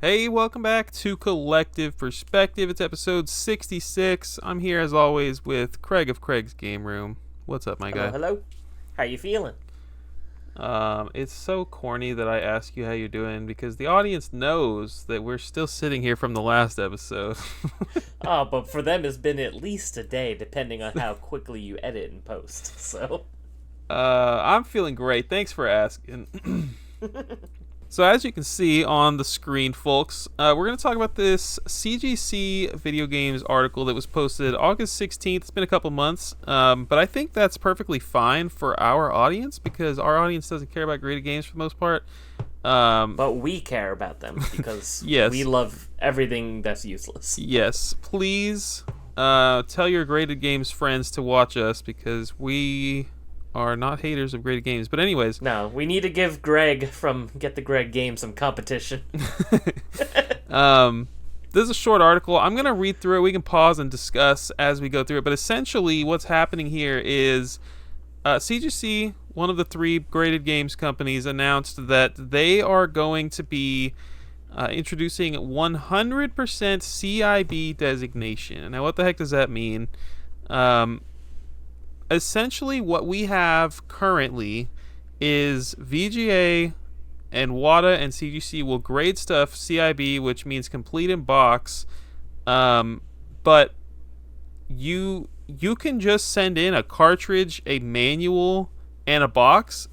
Hey, welcome back to Collective Perspective. It's episode 66. I'm here as always with Craig of Craig's Game Room. What's up, my guy? Hello. How you feeling? It's so corny that I ask you how you're doing because the audience knows that we're still sitting here from the last episode. Oh, but for them it's been at least a day, depending on how quickly you edit and post. So, I'm feeling great. Thanks for asking. So as you can see on the screen, folks, we're going to talk about this CGC Video Games article that was posted August 16th. It's been a couple months, but I think that's perfectly fine for our audience because our audience doesn't care about graded games for the most part. but we care about them because Yes. we love everything that's useless. Yes, please tell your graded games friends to watch us because we are not haters of graded games. But anyways, No, we need to give Greg from Get the Greg Game some competition. this is a short article. I'm going to read through it. We can pause and discuss as we go through it. But essentially, what's happening here is CGC, one of the three graded games companies, announced that they are going to be introducing 100% CIB designation. Now, what the heck does that mean? Essentially, what we have currently is VGA and WADA and CGC will grade stuff CIB, which means complete in box. But you can just send in a cartridge, a manual, and a box,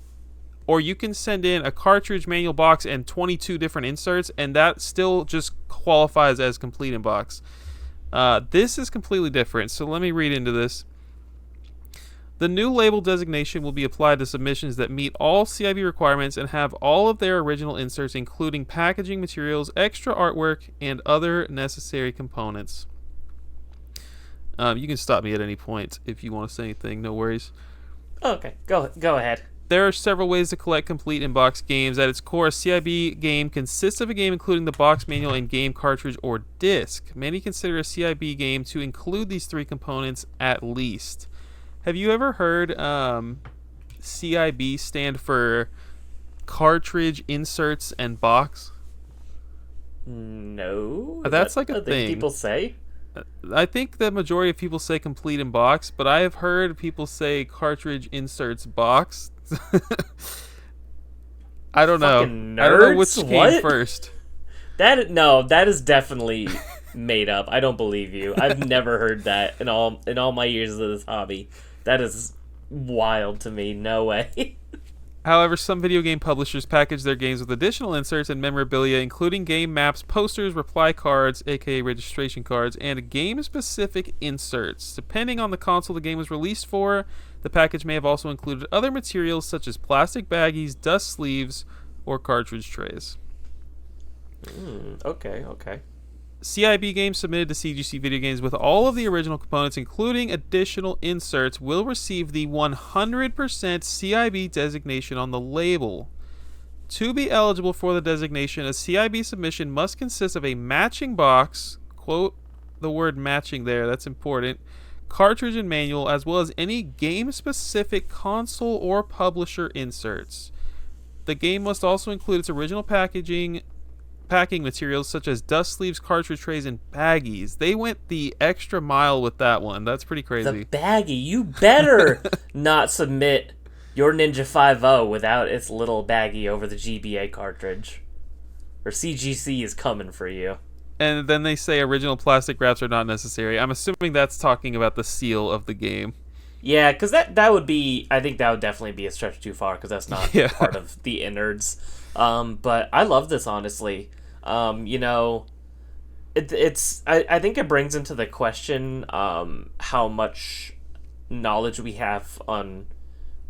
or you can send in a cartridge, manual, box, and 22 different inserts, and that still just qualifies as complete in box. This is completely different, so let me read into this. The new label designation will be applied to submissions that meet all CIB requirements and have all of their original inserts, including packaging materials, extra artwork, and other necessary components. You can stop me at any point if you want to say anything, no worries. Okay, go ahead. There are several ways to collect complete in-box games. At its core, a CIB game consists of a game including the box, manual, and game cartridge or disc. Many consider a CIB game to include these three components at least. Have you ever heard CIB stand for cartridge, inserts, and box? No. That's like a thing. People say? I think the majority of people say complete in box, but I have heard people say cartridge, inserts, box. I don't know. Fucking I don't know which nerds? came What? first. That is definitely made up. I don't believe you. I've never heard that in all my years of this hobby. That is wild to me. No way. However, some video game publishers package their games with additional inserts and memorabilia, including game maps, posters, reply cards, aka registration cards, and game-specific inserts. Depending on the console the game was released for, the package may have also included other materials such as plastic baggies, dust sleeves, or cartridge trays. Okay. CIB games submitted to CGC Video Games with all of the original components, including additional inserts, will receive the 100% CIB designation on the label. To be eligible for the designation, a CIB submission must consist of a matching box, quote the word matching there, that's important, cartridge and manual, as well as any game-specific console or publisher inserts. The game must also include its original packing materials such as dust sleeves, cartridge trays, and baggies. They went the extra mile with that one. That's pretty crazy. The baggie. You better not submit your Ninja 5.0 without its little baggie over the GBA cartridge. Or CGC is coming for you. And then they say original plastic wraps are not necessary. I'm assuming that's talking about the seal of the game. Yeah, because that would be... I think that would definitely be a stretch too far because that's not part of the innards. But I love this, honestly. It's I think it brings into the question how much knowledge we have on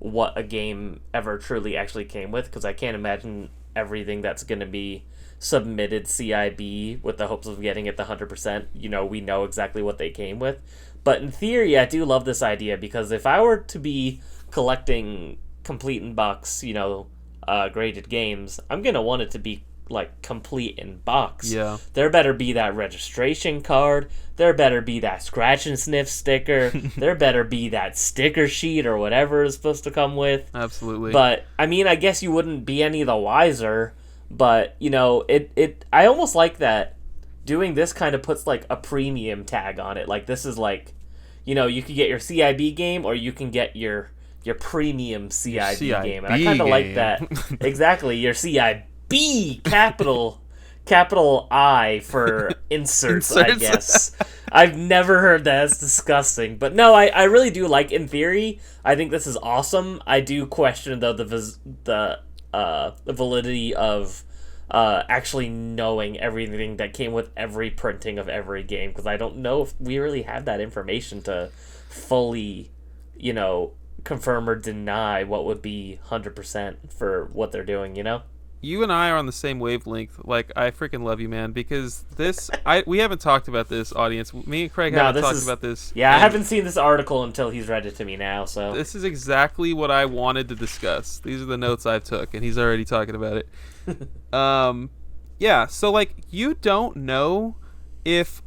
what a game ever truly actually came with, because I can't imagine everything that's going to be submitted CIB with the hopes of getting it the 100%. We know exactly what they came with. But in theory, I do love this idea, because if I were to be collecting complete in box, graded games, I'm going to want it to be like complete in box. Yeah. There better be that registration card. There better be that scratch and sniff sticker. There better be that sticker sheet or whatever is supposed to come with. Absolutely. But I mean, I guess you wouldn't be any the wiser But it I almost like that doing this kind of puts like a premium tag on it. Like this is like, you could get your CIB game or you can get your premium CIB game, and I kind of like that. Exactly, your CIB capital I for inserts. I guess I've never heard that. It's disgusting, but no, I really do like. In theory, I think this is awesome. I do question though the validity of actually knowing everything that came with every printing of every game, because I don't know if we really have that information to fully, confirm or deny what would be 100% for what they're doing. You and I are on the same wavelength. Like, I freaking love you, man, because we haven't talked about this, audience. Me and Craig haven't talked about this. Yeah, I haven't seen this article until he's read it to me now, so. This is exactly what I wanted to discuss. These are the notes I took, and he's already talking about it. Yeah, so, like, you don't know if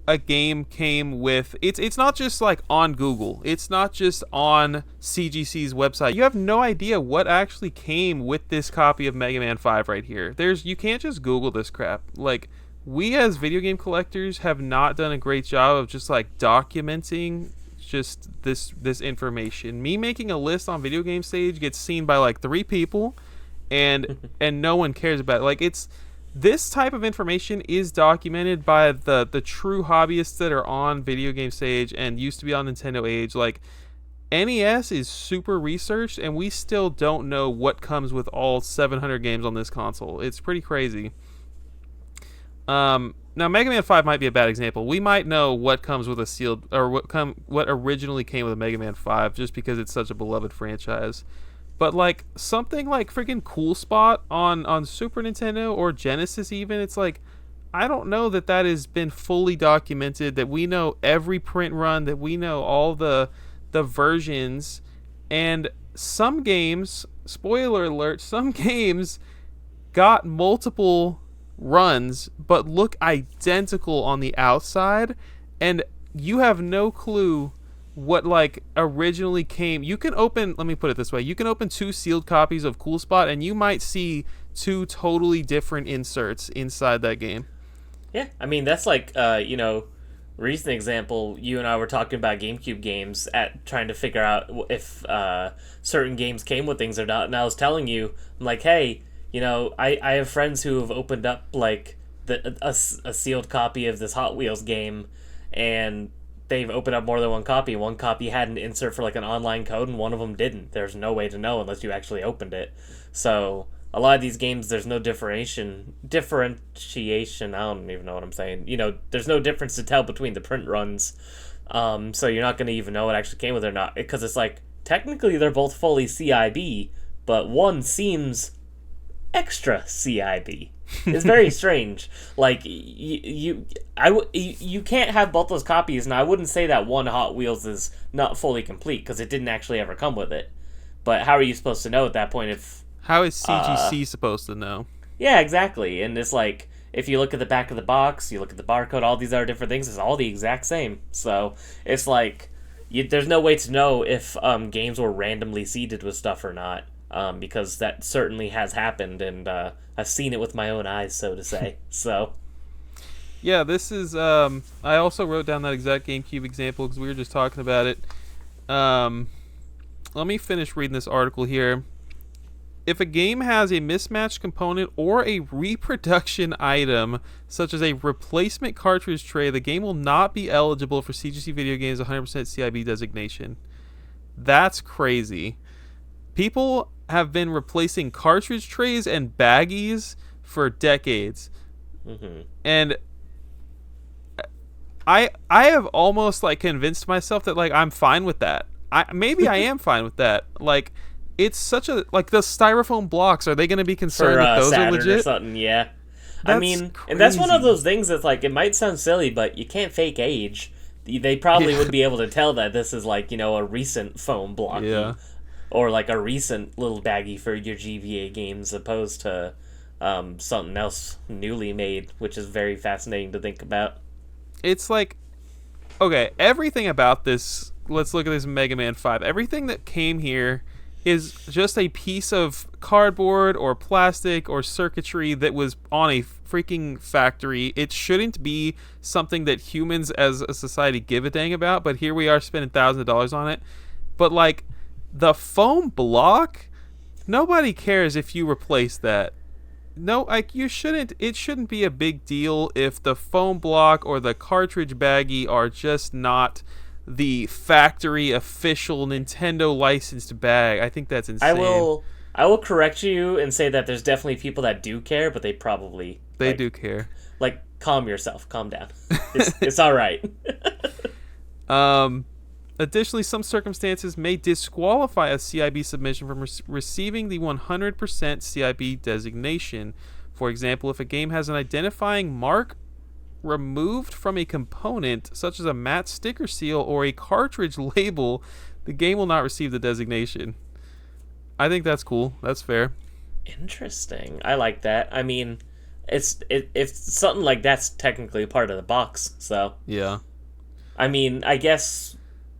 a game came with... It's not just, like, on Google. It's not just on CGC's website. You have no idea what actually came with this copy of Mega Man 5 right here. You can't just Google this crap. Like, we as video game collectors have not done a great job of just, like, documenting just this information. Me making a list on Video Game Stage gets seen by, like, 3 people, and no one cares about it. Like, this type of information is documented by the true hobbyists that are on Video Game Stage and used to be on Nintendo Age. Like, NES is super researched, and we still don't know what comes with all 700 games on this console. It's pretty crazy. Now, Mega Man 5 might be a bad example. We might know what comes with a sealed, or what originally came with a Mega Man 5, just because it's such a beloved franchise. But, like, something like freaking Cool Spot on Super Nintendo or Genesis even, it's like, I don't know that has been fully documented, that we know every print run, that we know all the versions. And some games, spoiler alert, some games got multiple runs but look identical on the outside, and you have no clue what, like, originally came. You can open, let me put it this way, you can open 2 sealed copies of Cool Spot and you might see 2 totally different inserts inside that game. Yeah, I mean, that's like, recent example, you and I were talking about GameCube games, at trying to figure out if certain games came with things or not, and I was telling you, I'm like, hey, I have friends who have opened up, like, a sealed copy of this Hot Wheels game, and they've opened up more than one copy. One copy had an insert for, like, an online code, and one of them didn't. There's no way to know unless you actually opened it. So a lot of these games, there's no differentiation. I don't even know what I'm saying. There's no difference to tell between the print runs. So you're not going to even know what actually came with it or not. Because it's like, technically they're both fully CIB, but one seems extra CIB. It's very strange. Like, you can't have both those copies, and I wouldn't say that one Hot Wheels is not fully complete, because it didn't actually ever come with it. But how are you supposed to know at that point if... How is CGC supposed to know? Yeah, exactly. And it's like, if you look at the back of the box, you look at the barcode, all these other different things, it's all the exact same. So, it's like, there's no way to know if games were randomly seeded with stuff or not. Because that certainly has happened, and I've seen it with my own eyes, so to say. So, yeah, this is. I also wrote down that exact GameCube example because we were just talking about it. Let me finish reading this article here. If a game has a mismatched component or a reproduction item, such as a replacement cartridge tray, the game will not be eligible for CGC Video Games 100% CIB designation. That's crazy. People have been replacing cartridge trays and baggies for decades. Mm-hmm. And I have almost, like, convinced myself that, like, I'm fine with that. Maybe I am fine with that. Like, it's such a, like, the styrofoam blocks, are they going to be concerned that those Saturn are legit? Or something, yeah. That's crazy. Crazy. And that's one of those things that's like, it might sound silly, but you can't fake age. They probably would be able to tell that this is, like, a recent foam block. Yeah. Or, like, a recent little baggie for your GBA games, opposed to something else newly made, which is very fascinating to think about. It's like, okay, everything about this, let's look at this Mega Man 5. Everything that came here is just a piece of cardboard or plastic or circuitry that was on a freaking factory. It shouldn't be something that humans as a society give a dang about, but here we are spending thousands of dollars on it. But like the foam block, nobody cares if you replace that. No, like you shouldn't. It shouldn't be a big deal if the foam block or the cartridge baggie are just not the factory official Nintendo licensed bag. I think that's insane. I will correct you and say that there's definitely people that do care, but they probably do care. Like, calm yourself, calm down. It's all right. Additionally, some circumstances may disqualify a CIB submission from receiving the 100% CIB designation. For example, if a game has an identifying mark removed from a component, such as a matte sticker seal or a cartridge label, the game will not receive the designation. I think that's cool. That's fair. Interesting. I like that. I mean, if something like that's technically part of the box, so yeah. I mean, I guess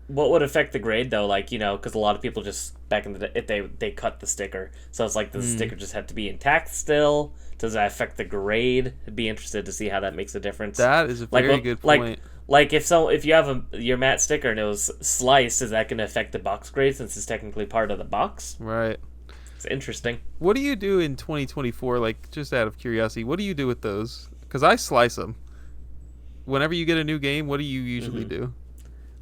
what would affect the grade though, like, you know, because a lot of people just back in the day, if they cut the sticker, so it's like, does the sticker just have to be intact still? Does that affect the grade? I'd be interested to see how that makes a difference. That is a very good point. Like if you have your matte sticker and it was sliced, is that going to affect the box grade since it's technically part of the box? Right. It's interesting. What do you do in 2024? Like, just out of curiosity, what do you do with those? Because I slice them. Whenever you get a new game, what do you usually do?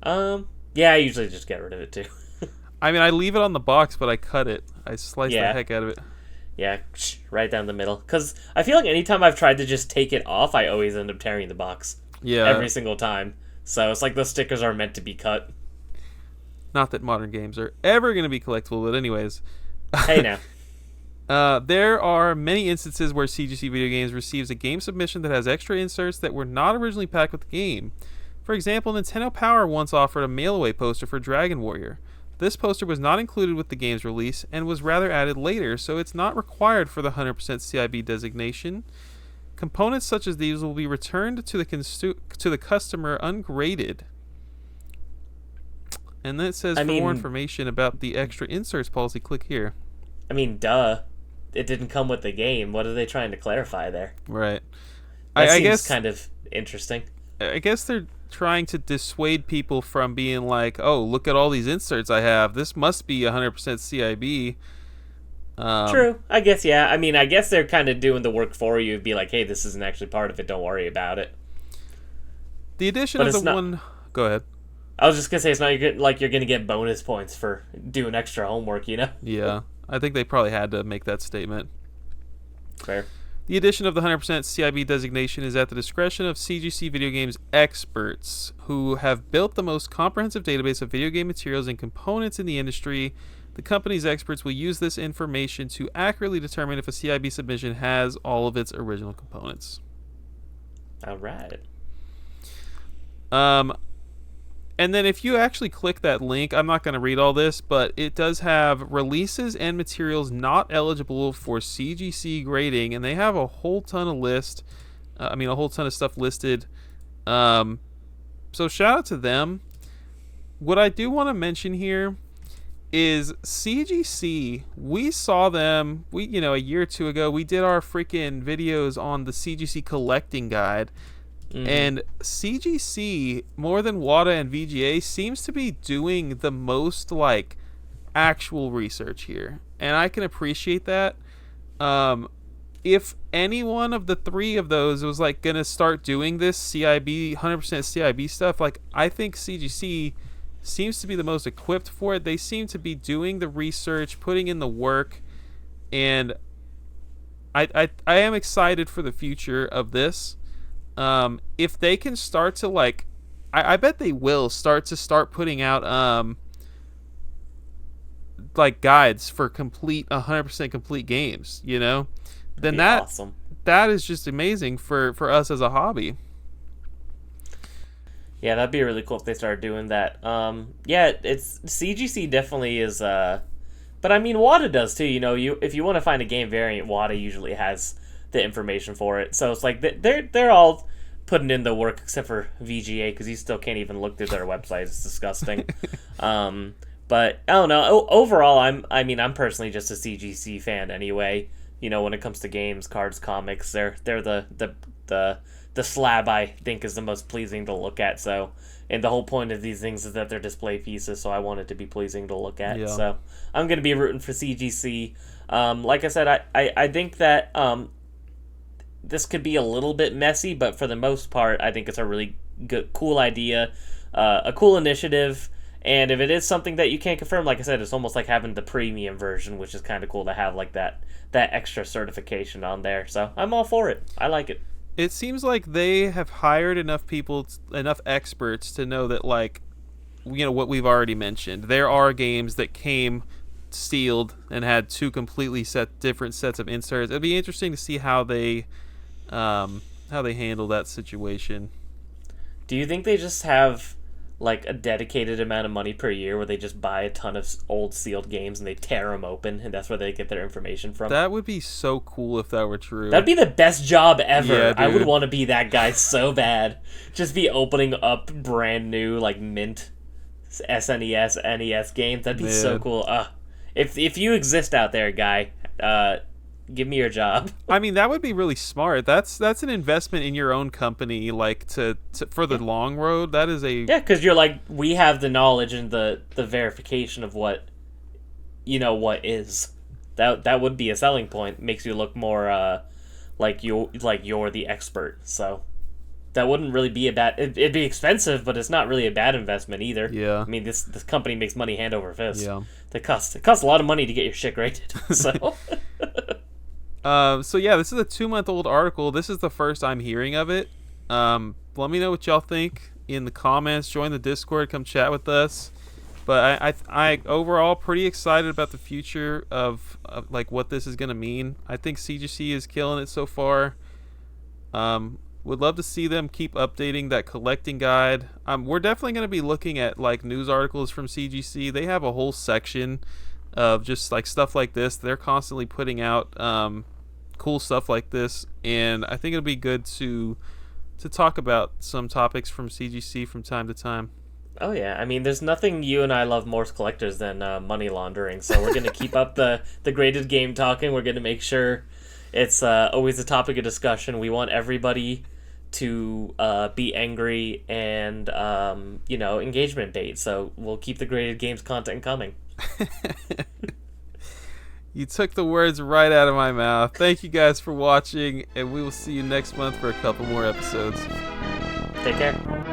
Yeah, I usually just get rid of it too. I mean, I leave it on the box, but I cut it. I slice the heck out of it. Yeah, right down the middle. Because I feel like anytime I've tried to just take it off, I always end up tearing the box. Yeah. Every single time. So it's like those stickers are meant to be cut. Not that modern games are ever going to be collectible, but anyways. Hey now. There are many instances where CGC Video Games receives a game submission that has extra inserts that were not originally packed with the game. For example, Nintendo Power once offered a mail-away poster for Dragon Warrior. This poster was not included with the game's release and was rather added later, so it's not required for the 100% CIB designation. Components such as these will be returned to the customer ungraded. And then it says, more information about the extra inserts policy, click here. I mean, duh. It didn't come with the game. What are they trying to clarify there? Right. That seems kind of interesting. I guess they're trying to dissuade people from being like, oh, look at all these inserts I have. This must be 100% CIB. True. I guess, yeah. I mean, I guess they're kind of doing the work for you. Be like, hey, this isn't actually part of it. Don't worry about it. The addition of the one... Go ahead. I was just going to say, it's not like you're going to get bonus points for doing extra homework, you know? Yeah. I think they probably had to make that statement. Fair. The addition of the 100% CIB designation is at the discretion of CGC Video Games experts, who have built the most comprehensive database of video game materials and components in the industry. The company's experts will use this information to accurately determine if a CIB submission has all of its original components. All right. And then if you actually click that link, I'm not going to read all this, but it does have releases and materials not eligible for CGC grading, and they have a whole ton of a whole ton of stuff listed. So shout out to them. What I do want to mention here is CGC. We saw them, a year or two ago. We did our freaking videos on the CGC collecting guide. Mm-hmm. And CGC, more than WATA and VGA, seems to be doing the most actual research here, and I can appreciate that. If any one of the three of those was gonna start doing this CIB 100% CIB stuff, I think CGC seems to be the most equipped for it. They seem to be doing the research, putting in the work, and I am excited for the future of this. If they can start to I bet they will start putting out guides for 100% complete games, then awesome. That is just amazing for us as a hobby. Yeah, that'd be really cool if they started doing that. It's CGC definitely is but I mean WATA does too, if you want to find a game variant, WATA usually has the information for it. So it's they're all putting in the work except for VGA, because you still can't even look through their website. It's disgusting. But I don't know. Overall, I'm personally just a CGC fan anyway. You know, when it comes to games, cards, comics, they're the slab I think is the most pleasing to look at. So, and the whole point of these things is that they're display pieces, so I want it to be pleasing to look at. Yeah. So I'm gonna be rooting for CGC. Like I said, I think that this could be a little bit messy, but for the most part, I think it's a really good, cool idea, a cool initiative. And if it is something that you can't confirm, like I said, it's almost like having the premium version, which is kind of cool to have like that extra certification on there. So I'm all for it. I like it. It seems like they have hired enough people, enough experts to know that, like, you know, what we've already mentioned. There are games that came sealed and had two completely different sets of inserts. It'd be interesting to see how they handle that situation. Do you think they just have like a dedicated amount of money per year where they just buy a ton of old sealed games and they tear them open and that's where they get their information from? That would be so cool if that were true. That'd be the best job ever. Yeah, I would dude. want to be that guy so bad. Just be opening up brand new like mint SNES, NES games. That'd be so Man. cool. If you exist out there, guy, give me your job. I mean, that would be really smart. That's an investment in your own company, like to for the long road. That is a Yeah, because you're like, we have the knowledge and the verification of what, you know, what is. That would be a selling point. Makes you look more like you're the expert. So that wouldn't really be a bad. It'd be expensive, but it's not really a bad investment either. Yeah. I mean, this company makes money hand over fist. Yeah. It costs a lot of money to get your shit graded. So. So yeah, this is a 2-month-old article. This is the first I'm hearing of it. Let me know what y'all think in the comments. Join the Discord. Come chat with us. But I overall pretty excited about the future of like what this is gonna mean. I think CGC is killing it so far. Would love to see them keep updating that collecting guide. We're definitely gonna be looking at like news articles from CGC. They have a whole section of just like stuff like this. They're constantly putting out cool stuff like this, and I think it'll be good to talk about some topics from CGC from time to time. Oh yeah, I mean, there's nothing you and I love more as collectors than money laundering. So we're gonna keep up the graded game talking. We're gonna make sure it's always a topic of discussion. We want everybody to be angry and engagement bait. So we'll keep the graded games content coming. You took the words right out of my mouth. Thank you guys for watching, and we will see you next month for a couple more episodes. Take care.